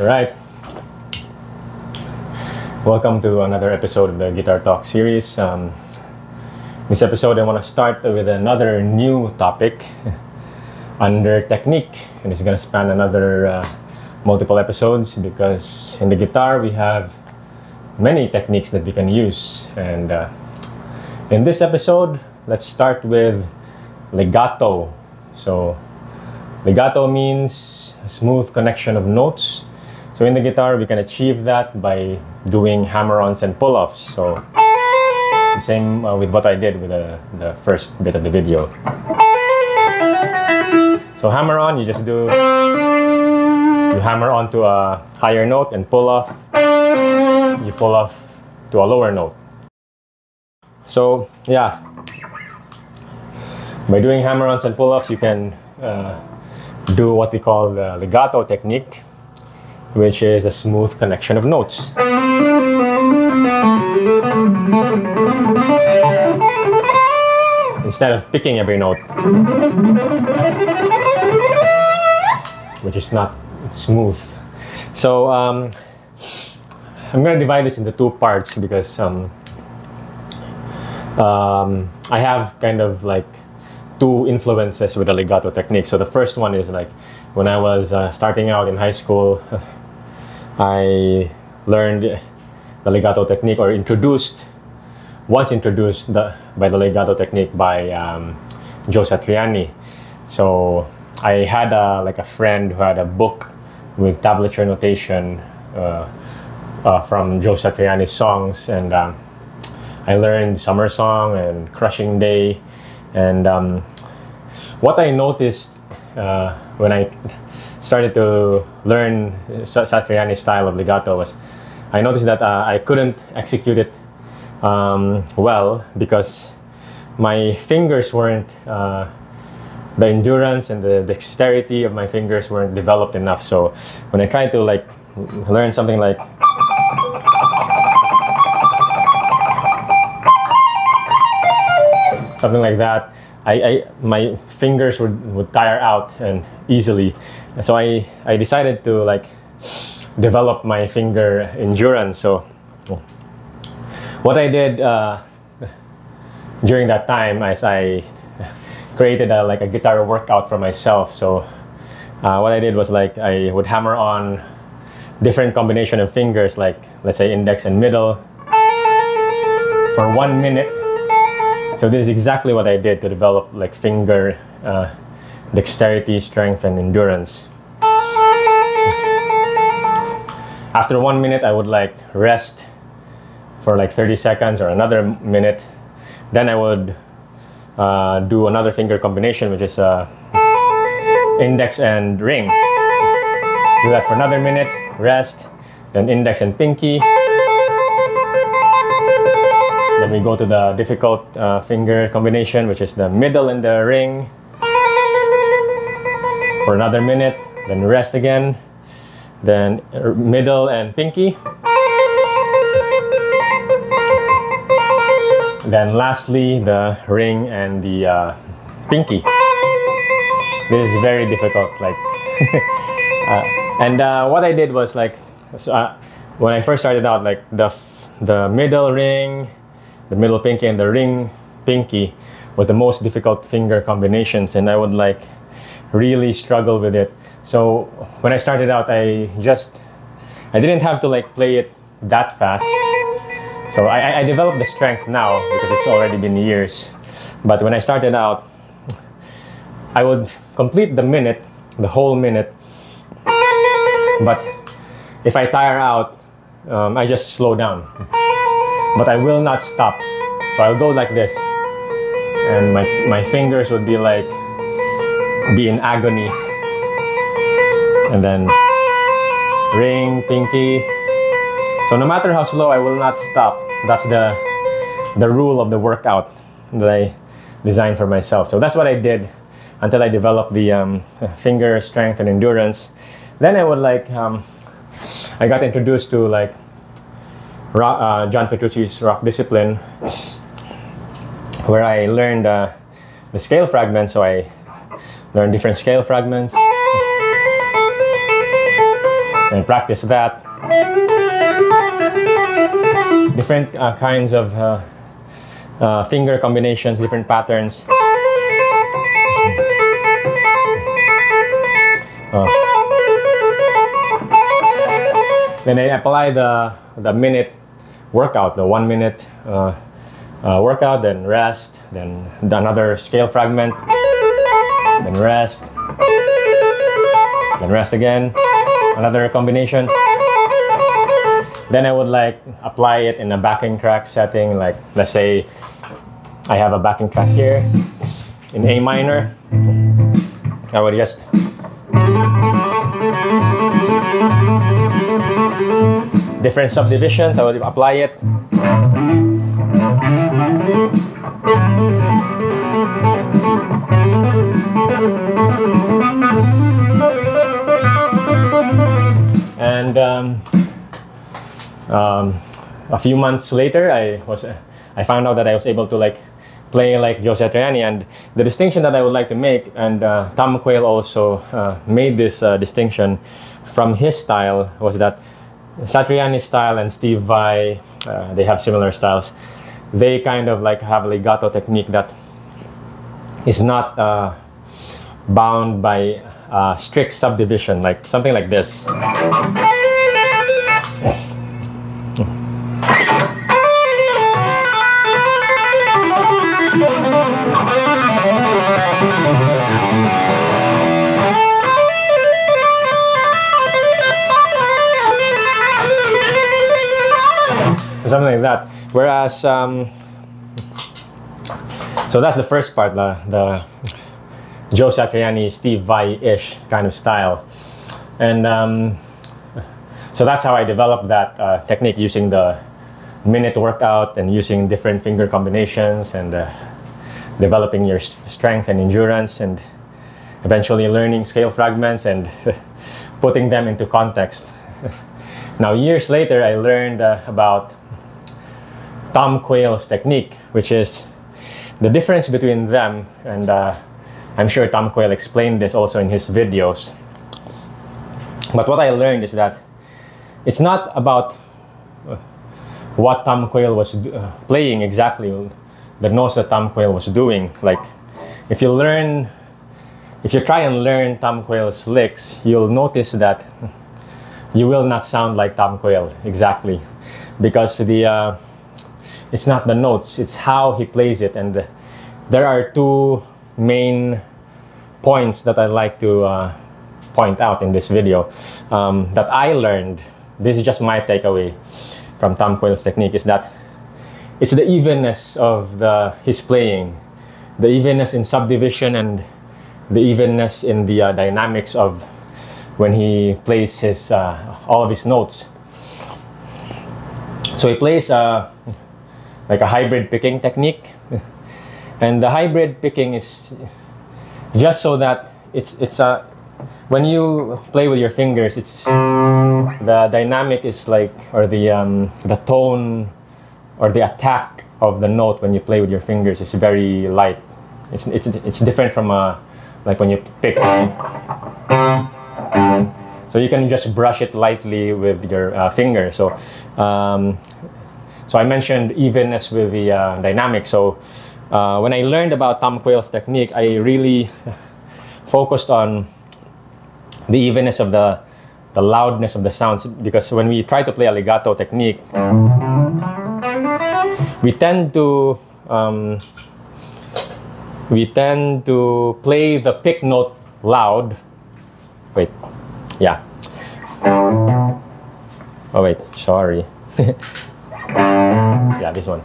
Alright, welcome to another episode of the Guitar Talk series. This episode I want to start with another new topic under technique, and it's going to span another multiple episodes because in the guitar we have many techniques that we can use. And in this episode, let's start with legato. So legato means a smooth connection of notes. So in the guitar, we can achieve that by doing hammer-ons and pull-offs. So the same with what I did with the first bit of the video. So hammer-on, you just do, you hammer onto a higher note, and pull-off, you pull off to a lower note. So yeah, by doing hammer-ons and pull-offs, you can do what we call the legato technique, which is a smooth connection of notes. Instead of picking every note, which is not smooth. So I'm going to divide this into two parts because I have kind of like two influences with the legato technique. So the first one is like when I was starting out in high school, I learned the legato technique, or was introduced by the legato technique by Joe Satriani. So I had like a friend who had a book with tablature notation from Joe Satriani's songs, and I learned Summer Song and Crushing Day. And what I noticed when I started to learn Satriani style of legato was I noticed that I couldn't execute it well because my fingers weren't, the endurance and the dexterity of my fingers weren't developed enough. So when I tried to like learn something like that, my fingers would tire out and easily. So I decided to like develop my finger endurance. So what I did during that time is I created like a guitar workout for myself. So what I did was like I would hammer on different combination of fingers, like let's say index and middle, for 1 minute. So this is exactly what I did to develop like finger dexterity, strength, and endurance. After 1 minute, I would like rest for like 30 seconds or another minute. Then I would do another finger combination, which is index and ring. Do that for another minute, rest, then index and pinky. Then we go to the difficult finger combination, which is the middle and the ring, for another minute, then rest again, then middle and pinky. Then lastly, the ring and the pinky. This is very difficult. Like, and what I did was like, when I first started out, like the middle ring, the middle pinky, and the ring pinky were the most difficult finger combinations, and I would like really struggle with it. So when I started out, I didn't have to like play it that fast. So I developed the strength now because it's already been years. But when I started out, I would complete the whole minute. But if I tire out, I just slow down. But I will not stop. So I'll go like this, and my fingers would be like in agony. And then ring, pinky. So no matter how slow, I will not stop. That's the rule of the workout that I designed for myself. So that's what I did until I developed the finger strength and endurance. Then I would like I got introduced to like John Petrucci's rock discipline, where I learned the scale fragments. So I learned different scale fragments. and practice that. Different kinds of finger combinations, different patterns. Then I apply the minute workout, the 1 minute workout, then rest, then another scale fragment, then rest again, another combination. Then I would like apply it in a backing track setting, like let's say I have a backing track here in A minor. I would just different subdivisions, I would apply it. And a few months later, I found out that I was able to like play like Joe Satriani. And the distinction that I would like to make, and Tom Quayle also made this distinction from his style, was that Satriani Style and Steve Vai, they have similar styles. They kind of like have a legato technique that is not bound by strict subdivision, like something like this. Something like that. Whereas, so that's the first part, the Joe Satriani, Steve Vai-ish kind of style. And so that's how I developed that technique, using the minute workout and using different finger combinations and developing your strength and endurance, and eventually learning scale fragments and putting them into context. Now, years later, I learned about Tom Quayle's technique, which is the difference between them, and I'm sure Tom Quayle explained this also in his videos. But what I learned is that it's not about what Tom Quayle was playing exactly, the notes that Tom Quayle was doing. Like, if you try and learn Tom Quayle's licks, you'll notice that you will not sound like Tom Quayle exactly, because it's not the notes, it's how he plays it. And there are two main points that I'd like to point out in this video that I learned. This is just my takeaway from Tom Quayle's technique, is that it's the evenness of his playing, the evenness in subdivision, and the evenness in the dynamics of when he plays his all of his notes. So he plays like a hybrid picking technique, and the hybrid picking is just so that it's when you play with your fingers, it's the dynamic is like, or the tone or the attack of the note when you play with your fingers is very light. It's different from like when you pick. So you can just brush it lightly with your finger. So I mentioned evenness with the dynamic. So when I learned about Tom Quayle's technique, I really focused on the evenness of the loudness of the sounds, because when we try to play a legato technique, we tend to play the pick note loud. Wait, yeah. Oh wait, sorry. Yeah, this one.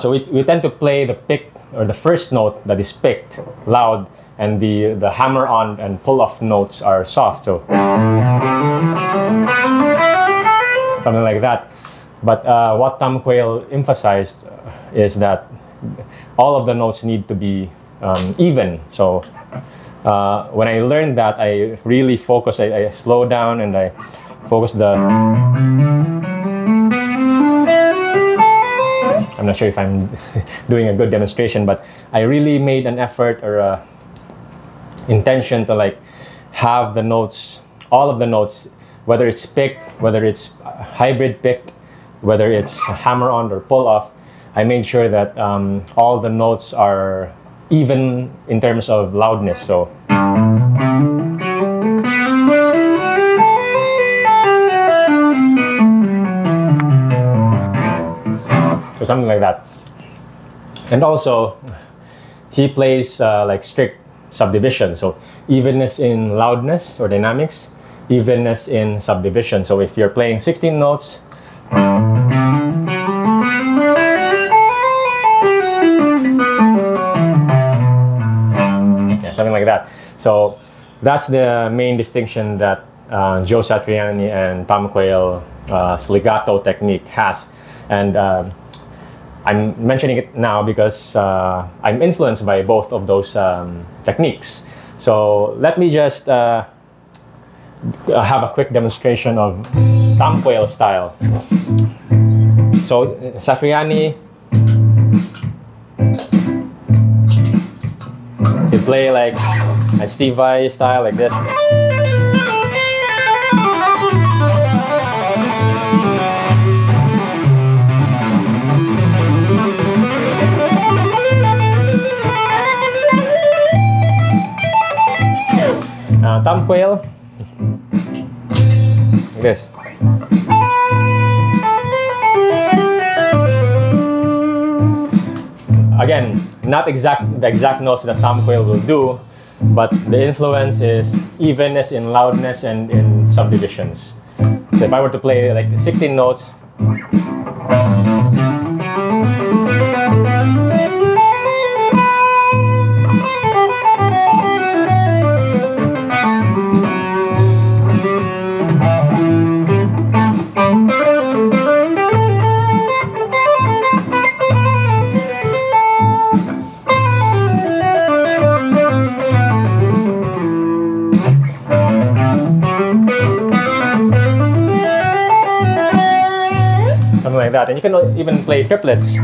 So we tend to play the pick, or the first note that is picked, loud, and the hammer on and pull off notes are soft. So something like that. But what Tom Quayle emphasized is that all of the notes need to be even. So when I learned that, I really focused. I slowed down and I focused I'm not sure if I'm doing a good demonstration, but I really made an effort or intention to like have the notes, all of the notes, whether it's picked, whether it's hybrid picked, whether it's hammer on or pull off, I made sure that all the notes are even in terms of loudness. So something like that. And also, he plays like strict subdivision. So evenness in loudness or dynamics, evenness in subdivision. So if you're playing 16 notes, yeah, something like that. So that's the main distinction that Joe Satriani and Tom Quayle's legato technique has. And I'm mentioning it now because I'm influenced by both of those techniques. So let me just have a quick demonstration of Tom Quayle style. So Satriani, you play like at Steve Vai style like this. Tom Quayle, like this. Again, not the exact notes that Tom Quayle will do, but the influence is evenness in loudness and in subdivisions. So if I were to play like 16 notes, like that, and you can even play triplets.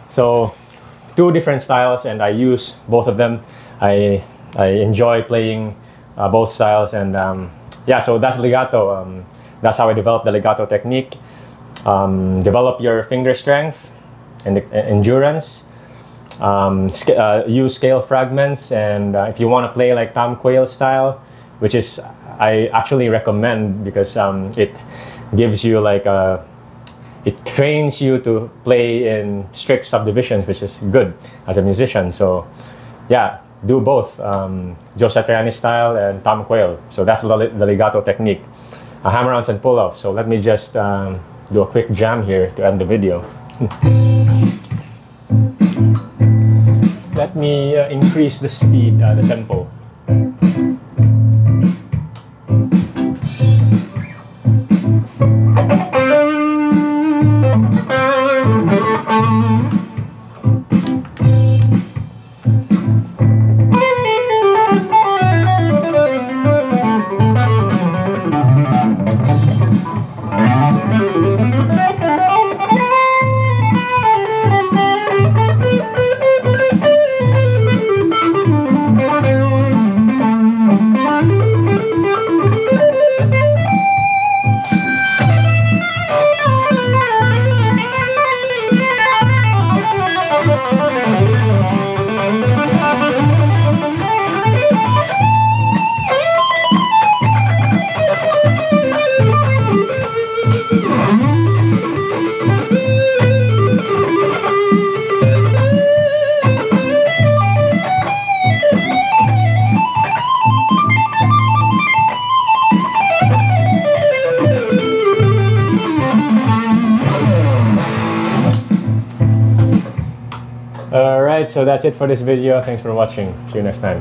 So, two different styles, and I use both of them. I enjoy playing both styles, and yeah, so that's legato. That's how I developed the legato technique. Develop your finger strength and endurance. Use scale fragments, and if you want to play like Tom Quayle style, which is I actually recommend because it gives you like it trains you to play in strict subdivisions, which is good as a musician. So yeah, do both Joe Satriani style and Tom Quayle. So that's the legato technique, hammer-ons and pull-offs. So let me just do a quick jam here to end the video. Let me increase the speed, the tempo. Alright, so that's it for this video. Thanks for watching. See you next time.